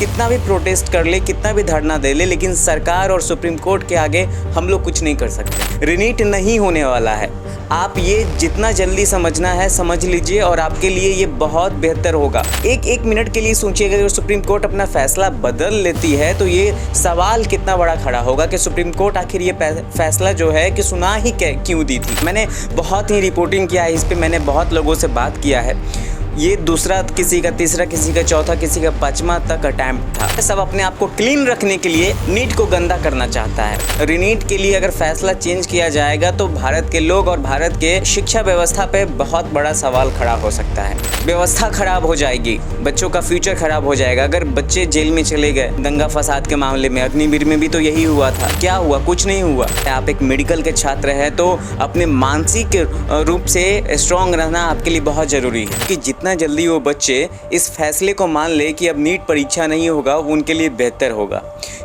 कितना भी प्रोटेस्ट कर ले, कितना भी धरना दे ले, लेकिन सरकार और सुप्रीम कोर्ट के आगे हम लोग कुछ नहीं कर सकते। रिनीट नहीं होने वाला है। आप ये जितना जल्दी समझना है समझ लीजिए और आपके लिए ये बहुत बेहतर होगा। एक मिनट के लिए सोचिएगा, अगर सुप्रीम कोर्ट अपना फैसला बदल लेती है तो ये सवाल कितना बड़ा खड़ा होगा कि सुप्रीम कोर्ट आखिर ये फैसला जो है कि सुना ही क्यों दी थी। मैंने बहुत ही रिपोर्टिंग किया है इस पर, मैंने बहुत लोगों से बात किया है। ये दूसरा किसी का, तीसरा किसी का, चौथा किसी का, 5वां तक अटैम्प्ट था। सब अपने आप को क्लीन रखने के लिए नीट को गंदा करना चाहता है। रिनीट के लिए अगर फैसला चेंज किया जाएगा तो भारत के लोग और भारत के शिक्षा व्यवस्था पे बहुत बड़ा सवाल खड़ा हो सकता है। व्यवस्था खराब हो जाएगी, बच्चों का फ्यूचर खराब हो जाएगा। अगर बच्चे जेल में चले गए दंगा फसाद के मामले में, अग्निवीर में भी तो यही हुआ था। क्या हुआ? कुछ नहीं हुआ। आप एक मेडिकल के छात्र हैं तो अपने मानसिक रूप से स्ट्रांग रहना आपके लिए बहुत जरूरी है कि जितना जल्दी वो बच्चे इस फैसले को मान ले कि अब नीट परीक्षा नहीं होगा, वो उनके लिए बेहतर होगा।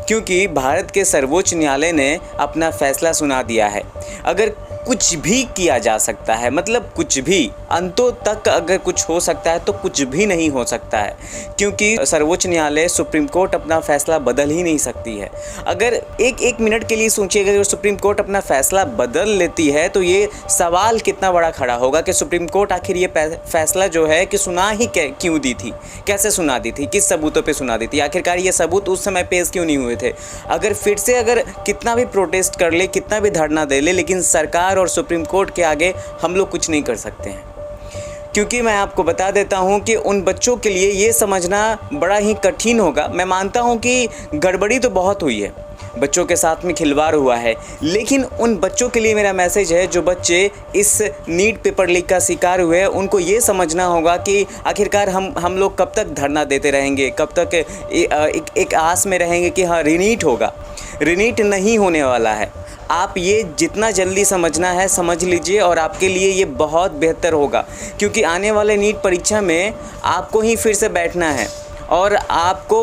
क्योंकि भारत के सर्वोच्च न्यायालय ने अपना फैसला सुना दिया है। अगर कुछ भी किया जा सकता है, मतलब कुछ भी, अंतों तक अगर कुछ हो सकता है तो कुछ भी नहीं हो सकता है, क्योंकि सर्वोच्च न्यायालय, सुप्रीम कोर्ट अपना फैसला बदल ही नहीं सकती है। अगर एक मिनट के लिए सोचिएगा, अगर सुप्रीम कोर्ट अपना फैसला बदल लेती है तो ये सवाल कितना बड़ा खड़ा होगा कि सुप्रीम कोर्ट आखिर ये फैसला जो है कि सुना ही क्यों दी थी, कैसे सुना दी थी, किस सबूतों पे सुना दी थी, आखिरकार ये सबूत उस समय पेश क्यों नहीं हुए थे। अगर फिर से अगर कितना भी प्रोटेस्ट कर ले, कितना भी धरना दे ले, लेकिन सरकार और सुप्रीम कोर्ट के आगे हम लोग कुछ नहीं कर सकते हैं। क्योंकि मैं आपको बता देता हूं कि उन बच्चों के लिए ये समझना बड़ा ही कठिन होगा। मैं मानता हूं कि गड़बड़ी तो बहुत हुई है, बच्चों के साथ में खिलवाड़ हुआ है, लेकिन उन बच्चों के लिए मेरा मैसेज है जो बच्चे इस नीट पेपर लीक का शिकार हुए हैं, उनको ये समझना होगा कि आखिरकार हम लोग कब तक धरना देते रहेंगे, कब तक एक आस में रहेंगे कि हाँ रिनीट होगा। रिनीट नहीं होने वाला है। आप ये जितना जल्दी समझना है समझ लीजिए और आपके लिए ये बहुत बेहतर होगा। क्योंकि आने वाले नीट परीक्षा में आपको ही फिर से बैठना है और आपको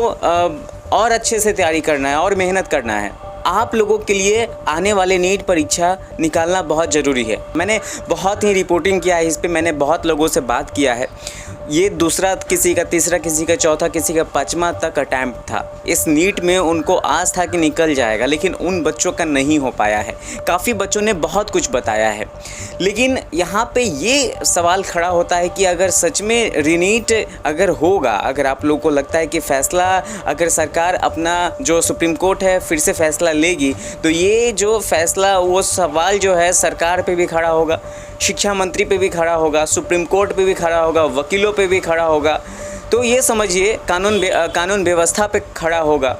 और अच्छे से तैयारी करना है और मेहनत करना है। आप लोगों के लिए आने वाले नीट परीक्षा निकालना बहुत ज़रूरी है। मैंने बहुत ही रिपोर्टिंग किया है इस पर, मैंने बहुत लोगों से बात किया है। ये दूसरा किसी का, तीसरा किसी का, चौथा किसी का, 5वां तक अटैम्प्ट था। इस नीट में उनको आस था कि निकल जाएगा, लेकिन उन बच्चों का नहीं हो पाया है। काफ़ी बच्चों ने बहुत कुछ बताया है, लेकिन यहाँ पे ये सवाल खड़ा होता है कि अगर सच में रिनीट अगर होगा, अगर आप लोगों को लगता है कि फ़ैसला, अगर सरकार अपना जो सुप्रीम कोर्ट है फिर से फ़ैसला लेगी, तो ये जो फ़ैसला, वो सवाल जो है सरकार पे भी खड़ा होगा, शिक्षा मंत्री पे भी खड़ा होगा, सुप्रीम कोर्ट पे भी खड़ा होगा, वकीलों पे भी खड़ा होगा। तो ये समझिए कानून व्यवस्था पे खड़ा होगा।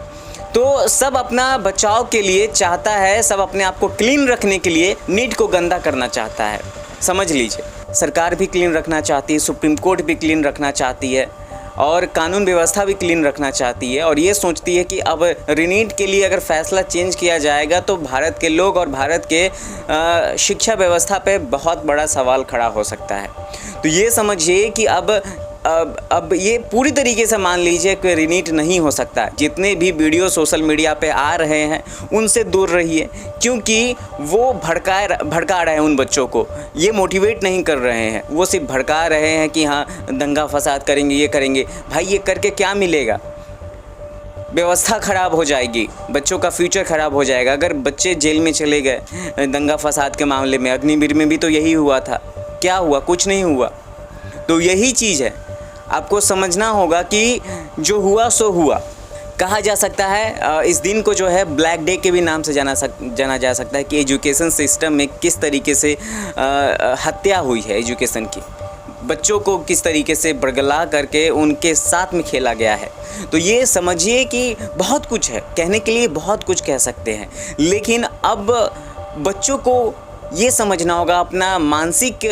तो सब अपना बचाव के लिए चाहता है, सब अपने आप को क्लीन रखने के लिए नीट को गंदा करना चाहता है। समझ लीजिए, सरकार भी क्लीन रखना चाहती है, सुप्रीम कोर्ट भी क्लीन रखना चाहती है और कानून व्यवस्था भी क्लीन रखना चाहती है, और ये सोचती है कि अब रिनीट के लिए अगर फैसला चेंज किया जाएगा तो भारत के लोग और भारत के शिक्षा व्यवस्था पे बहुत बड़ा सवाल खड़ा हो सकता है। तो ये समझिए कि अब ये पूरी तरीके से मान लीजिए कि रिनीट नहीं हो सकता। जितने भी वीडियो सोशल मीडिया पे आ रहे हैं उनसे दूर रहिए, क्योंकि वो भड़का रहे हैं उन बच्चों को, ये मोटिवेट नहीं कर रहे हैं, वो सिर्फ भड़का रहे हैं कि हाँ दंगा फसाद करेंगे, ये करेंगे। भाई ये करके क्या मिलेगा? व्यवस्था ख़राब हो जाएगी, बच्चों का फ्यूचर ख़राब हो जाएगा। अगर बच्चे जेल में चले गए दंगा फसाद के मामले में, अग्निवीर में भी तो यही हुआ था। क्या हुआ? कुछ नहीं हुआ। तो यही चीज़ है, आपको समझना होगा कि जो हुआ सो हुआ। कहा जा सकता है इस दिन को जो है ब्लैक डे के भी नाम से जाना जा सकता है कि एजुकेशन सिस्टम में किस तरीके से हत्या हुई है एजुकेशन की, बच्चों को किस तरीके से बरगला करके उनके साथ में खेला गया है। तो ये समझिए कि बहुत कुछ है, कहने के लिए बहुत कुछ कह सकते हैं, लेकिन अब बच्चों को ये समझना होगा, अपना मानसिक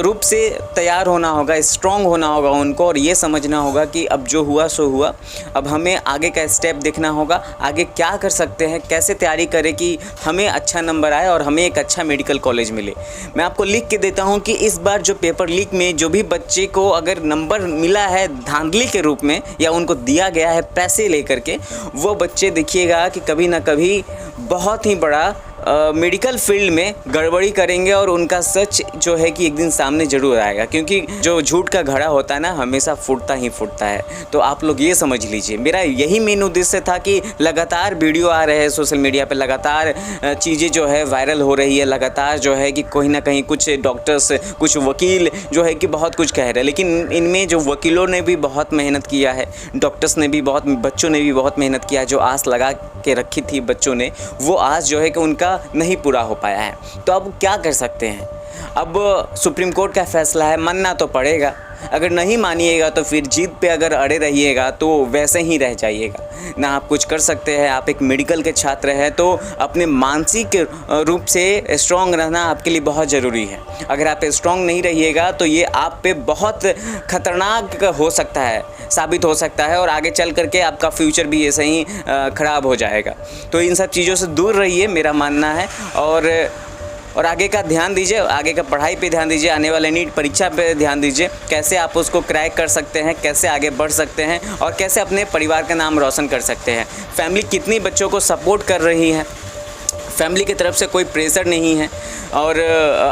रूप से तैयार होना होगा, स्ट्रॉन्ग होना होगा उनको, और ये समझना होगा कि अब जो हुआ सो हुआ। अब हमें आगे का स्टेप देखना होगा, आगे क्या कर सकते हैं, कैसे तैयारी करें कि हमें अच्छा नंबर आए और हमें एक अच्छा मेडिकल कॉलेज मिले। मैं आपको लिख के देता हूं कि इस बार जो पेपर लीक में जो भी बच्चे को अगर नंबर मिला है धांधली के रूप में या उनको दिया गया है पैसे लेकर के, वो बच्चे देखिएगा कि कभी ना कभी बहुत ही बड़ा मेडिकल फील्ड में गड़बड़ी करेंगे और उनका सच जो है कि एक दिन सामने ज़रूर आएगा, क्योंकि जो झूठ का घड़ा होता है ना हमेशा फूटता ही फूटता है। तो आप लोग ये समझ लीजिए, मेरा यही मेन उद्देश्य था कि लगातार वीडियो आ रहे हैं सोशल मीडिया पे, लगातार चीज़ें जो है वायरल हो रही है, लगातार जो है कि कहीं ना कहीं कुछ डॉक्टर्स, कुछ वकील जो है कि बहुत कुछ कह रहे हैं, लेकिन इनमें जो वकीलों ने भी बहुत मेहनत किया है, डॉक्टर्स ने भी बहुत, बच्चों ने भी बहुत मेहनत किया है, जो आस लगा के रखी थी बच्चों ने, वो आस जो है कि उनका नहीं पूरा हो पाया है। तो अब क्या कर सकते हैं? अब सुप्रीम कोर्ट का फैसला है, मानना तो पड़ेगा। अगर नहीं मानिएगा तो फिर जीत पे अगर अड़े रहिएगा तो वैसे ही रह जाइएगा ना, आप कुछ कर सकते हैं। आप एक मेडिकल के छात्र हैं तो अपने मानसिक रूप से स्ट्रांग रहना आपके लिए बहुत ज़रूरी है। अगर आप स्ट्रांग नहीं रहिएगा तो ये आप पे बहुत ख़तरनाक हो सकता है, साबित हो सकता है, और आगे चल करके आपका फ्यूचर भी ऐसे ही ख़राब हो जाएगा। तो इन सब चीज़ों से दूर रहिए, मेरा मानना है। और आगे का ध्यान दीजिए, आगे का पढ़ाई पे ध्यान दीजिए, आने वाले नीट परीक्षा पे ध्यान दीजिए, कैसे आप उसको क्रैक कर सकते हैं, कैसे आगे बढ़ सकते हैं और कैसे अपने परिवार का नाम रोशन कर सकते हैं। फैमिली कितनी बच्चों को सपोर्ट कर रही है, फैमिली की तरफ से कोई प्रेशर नहीं है, और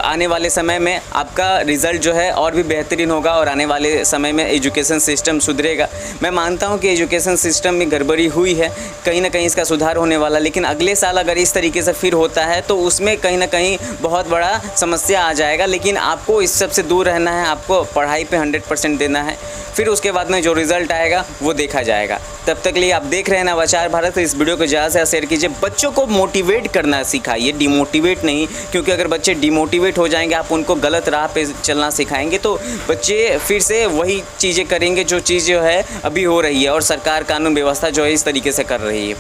आने वाले समय में आपका रिज़ल्ट जो है और भी बेहतरीन होगा, और आने वाले समय में एजुकेशन सिस्टम सुधरेगा। मैं मानता हूं कि एजुकेशन सिस्टम में गड़बड़ी हुई है, कहीं ना कहीं इसका सुधार होने वाला, लेकिन अगले साल अगर इस तरीके से फिर होता है तो उसमें कहीं ना कहीं बहुत बड़ा समस्या आ जाएगा। लेकिन आपको इस सब से दूर रहना है, आपको पढ़ाई पे 100% देना है, फिर उसके बाद में जो रिज़ल्ट आएगा वो देखा जाएगा। तब तक के लिए आप देख रहे हैं नवाचार भारत। इस वीडियो को ज़्यादा से ज़्यादा शेयर कीजिए, बच्चों को मोटिवेट करना सिखाइए, डिमोटिवेट नहीं, क्योंकि अगर बच्चे डिमोटिवेट हो जाएंगे, आप उनको गलत राह पे चलना सिखाएंगे तो बच्चे फिर से वही चीज़ें करेंगे जो चीज़ जो है अभी हो रही है, और सरकार कानून व्यवस्था जो है इस तरीके से कर रही है।